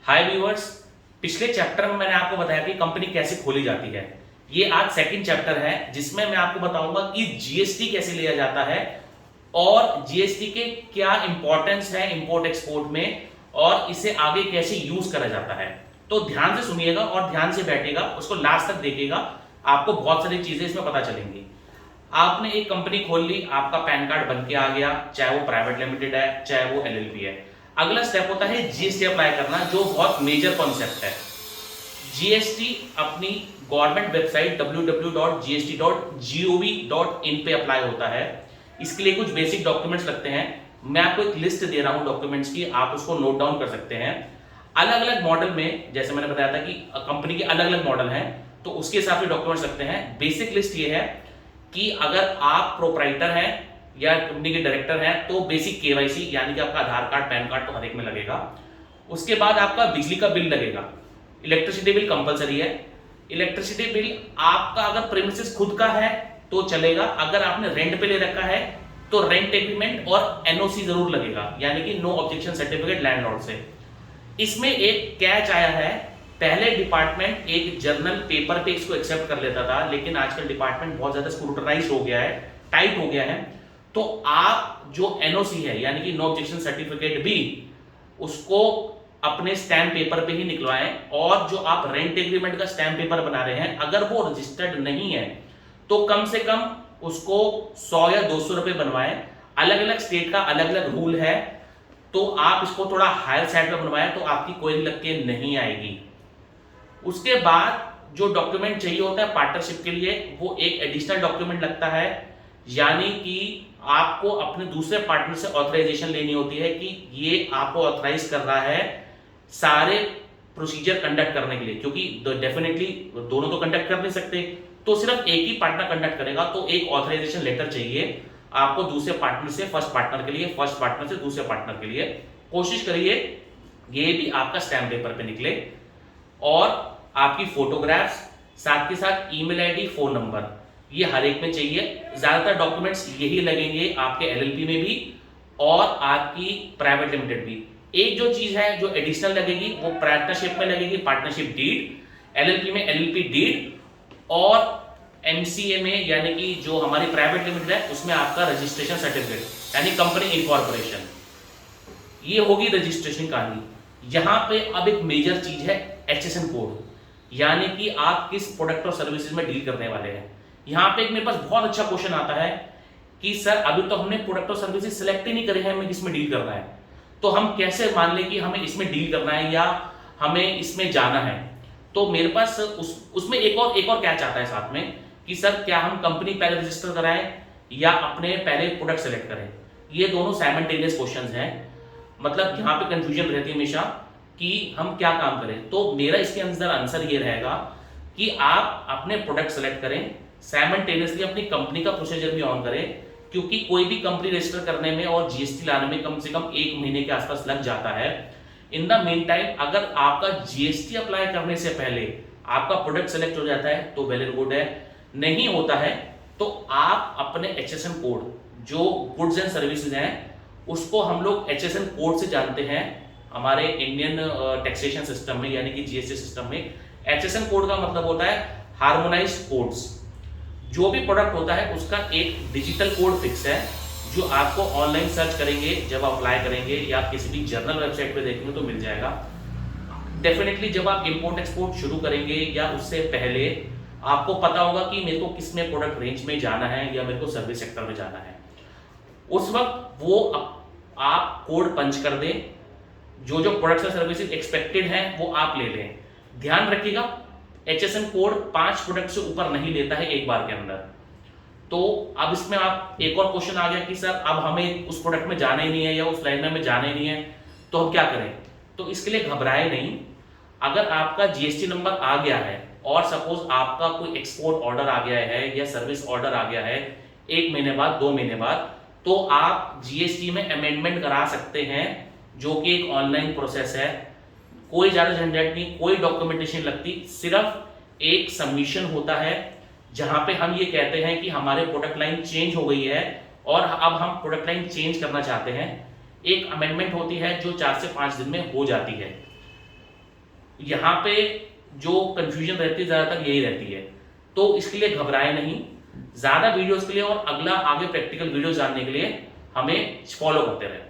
हाय viewers, पिछले chapter में मैंने आपको बताया कि कंपनी कैसे खोली जाती है। ये आज सेकंड चैप्टर है जिसमें मैं आपको बताऊंगा कि जीएसटी कैसे लिया जाता है और जीएसटी के क्या इंपॉर्टेंस है इंपोर्ट एक्सपोर्ट में और इसे आगे कैसे यूज करा जाता है। तो ध्यान से सुनिएगा और ध्यान से बैठेगा, उसको लास्ट तक देखिएगा, आपको बहुत सारी चीजें इसमें पता चलेंगी। आपने एक कंपनी खोल ली, आपका पैन कार्ड बन के आ गया, चाहे वो प्राइवेट लिमिटेड है चाहे वो एलएलपी है। अगला स्टेप होता है जीएसटी अप्लाई करना, जो बहुत मेजर कॉन्सेप्ट है। जीएसटी अपनी गवर्नमेंट वेबसाइट www.gst.gov.in पे अप्लाई होता है। इसके लिए कुछ बेसिक डॉक्यूमेंट्स लगते हैं। मैं आपको एक लिस्ट दे रहा हूं डॉक्यूमेंट्स की, आप उसको नोट डाउन कर सकते हैं। अलग अलग मॉडल में, जैसे मैंने बताया था कि कंपनी के अलग अलग मॉडल हैं, तो उसके हिसाब से डॉक्यूमेंट्स लगते हैं। बेसिक लिस्ट ये है कि अगर आप प्रोप्राइटर हैं या कंपनी के डायरेक्टर हैं तो बेसिक केवाईसी यानी कि आपका आधार कार्ड पैन कार्ड तो हर एक में लगेगा। उसके बाद आपका बिजली का बिल लगेगा, इलेक्ट्रिसिटी बिल कंपलसरी है। इलेक्ट्रिसिटी बिल आपका अगर प्रीमिसेस खुद का है तो चलेगा, अगर आपने रेंट पे ले रखा है तो रेंट एग्रीमेंट और एनओसी जरूर लगेगा, यानी कि नो ऑब्जेक्शन सर्टिफिकेट लैंडलॉर्ड से। इसमें एक कैच आया है, पहले डिपार्टमेंट एक जर्नल पेपर पे इसको एक्सेप्ट कर लेता था, लेकिन आजकल डिपार्टमेंट बहुत ज्यादा स्क्रूटनाइज हो गया है, टाइट हो गया है। तो आप जो एनओसी है यानी कि नो ऑब्जेक्शन सर्टिफिकेट भी उसको अपने स्टैम्प पेपर पे ही निकलवाएं, और जो आप रेंट एग्रीमेंट का स्टैम्प पेपर बना रहे हैं अगर वो रजिस्टर्ड नहीं है तो कम से कम उसको 100 या 200 रुपए बनवाएं। अलग अलग स्टेट का अलग अलग रूल है, तो आप इसको थोड़ा हायर साइड पे बनवाएं तो आपकी कोई लग के नहीं आएगी। उसके बाद जो डॉक्यूमेंट चाहिए होता है पार्टनरशिप के लिए, वो एक एडिशनल डॉक्यूमेंट लगता है, यानी कि आपको अपने दूसरे पार्टनर से ऑथराइजेशन लेनी होती है कि ये आपको ऑथराइज कर रहा है सारे प्रोसीजर कंडक्ट करने के लिए, क्योंकि डेफिनेटली दोनों तो कंडक्ट कर नहीं सकते, तो सिर्फ एक ही पार्टनर कंडक्ट करेगा। तो एक ऑथराइजेशन लेटर चाहिए आपको दूसरे पार्टनर से फर्स्ट पार्टनर के लिए, फर्स्ट पार्टनर से दूसरे पार्टनर के लिए। कोशिश करिए ये भी आपका स्टैम्प पेपर पे निकले, और आपकी फोटोग्राफ्स, साथ के साथ ईमेल आईडी, फोन नंबर, ये हर एक में चाहिए। ज्यादातर डॉक्यूमेंट्स यही लगेंगे आपके एलएलपी में भी और आपकी प्राइवेट लिमिटेड भी। एक जो चीज है जो एडिशनल लगेगी वो पार्टनरशिप में लगेगी, पार्टनरशिप डीड, एलएलपी में एलएलपी डीड, और एमसीए में यानी कि जो हमारी प्राइवेट लिमिटेड है उसमें आपका रजिस्ट्रेशन सर्टिफिकेट यानी कंपनी इनकॉर्पोरेशन। ये होगी रजिस्ट्रेशन कहानी। यहां पे अब एक मेजर चीज है एचएसएन कोड, यानी कि आप किस प्रोडक्ट और सर्विसेज में डील करने वाले हैं। यहां पे एक मेरे पास बहुत अच्छा क्वेश्चन आता है कि सर अभी तो हमने प्रोडक्ट और सर्विसेज सिलेक्ट ही नहीं करे हैं, हमें किसमें डील करना है, तो हम कैसे मान लें कि हमें इसमें डील करना है या हमें इसमें जाना है। तो मेरे पास उसमें एक और क्या चाहता है साथ में कि सर क्या हम कंपनी पहले रजिस्टर कराएं या अपने पहले प्रोडक्ट सेलेक्ट करें। ये दोनों साइमल्टेनियस क्वेश्चंस हैं, मतलब यहाँ पे कंफ्यूजन रहती है हमेशा कि हम क्या काम करें। तो मेरा इसके अंदर आंसर ये रहेगा कि आप अपने प्रोडक्ट सेलेक्ट करें, साइमल्टेनियसली अपनी कंपनी का प्रोसीजर भी ऑन करें, क्योंकि कोई भी कंपनी रजिस्टर करने में और जीएसटी लाने में कम से कम 1 महीने के आसपास लग जाता है। इन द मीन टाइम अगर आपका जीएसटी अप्लाई करने से पहले आपका प्रोडक्ट सेलेक्ट हो जाता है तो वेल एंड गुड है, नहीं होता है तो आप अपने एचएसएन कोड, जो गुड्स एंड सर्विसेज हैं, उसको हम लोग एचएसएन कोड से जानते हैं हमारे इंडियन टैक्सेशन सिस्टम में, यानी कि जीएसटी सिस्टम में। एचएसएन कोड का मतलब होता है हार्मोनाइज्ड कोड्स। जो भी प्रोडक्ट होता है उसका एक डिजिटल कोड फिक्स है, जो आपको ऑनलाइन सर्च करेंगे जब आप अप्लाई करेंगे या किसी भी जर्नल वेबसाइट पे देखेंगे तो मिल जाएगा। डेफिनेटली जब आप इंपोर्ट एक्सपोर्ट शुरू करेंगे या उससे पहले आपको पता होगा कि मेरे को किस में प्रोडक्ट रेंज में जाना है या मेरे को सर्विस सेक्टर में जाना है। उस वक्त वो आप कोड पंच कर दें, जो जो प्रोडक्ट्स और सर्विसेज एक्सपेक्टेड हैं वो आप ले लें। ध्यान रखिएगा एचएसएन कोड 5 प्रोडक्ट से ऊपर नहीं लेता है एक बार के अंदर। तो अब इसमें आप एक और क्वेश्चन आ गया कि सर अब हमें उस प्रोडक्ट में जाना ही नहीं है या उस लाइन में हमें जाना ही नहीं है, तो हम क्या करें। तो इसके लिए घबराए नहीं। अगर आपका जीएसटी नंबर आ गया है और सपोज आपका कोई एक्सपोर्ट ऑर्डर आ गया है या सर्विस ऑर्डर आ गया है 1 महीने बाद 2 महीने बाद, तो आप जीएसटी में अमेंडमेंट करा सकते हैं, जो कि एक ऑनलाइन प्रोसेस है। कोई ज्यादा झंझट नहीं, कोई डॉक्यूमेंटेशन लगती, सिर्फ एक सबमिशन होता है जहां पे हम ये कहते हैं कि हमारे प्रोडक्ट लाइन चेंज हो गई है और अब हम प्रोडक्ट लाइन चेंज करना चाहते हैं। एक अमेंडमेंट होती है जो 4 से 5 दिन में हो जाती है। यहाँ पे जो कंफ्यूजन रहती है ज़्यादातर यही रहती है। तो इसके लिए घबराए नहीं, ज़्यादा वीडियोस के लिए और अगला आगे प्रैक्टिकल वीडियोस जानने के लिए हमें फॉलो करते रहें।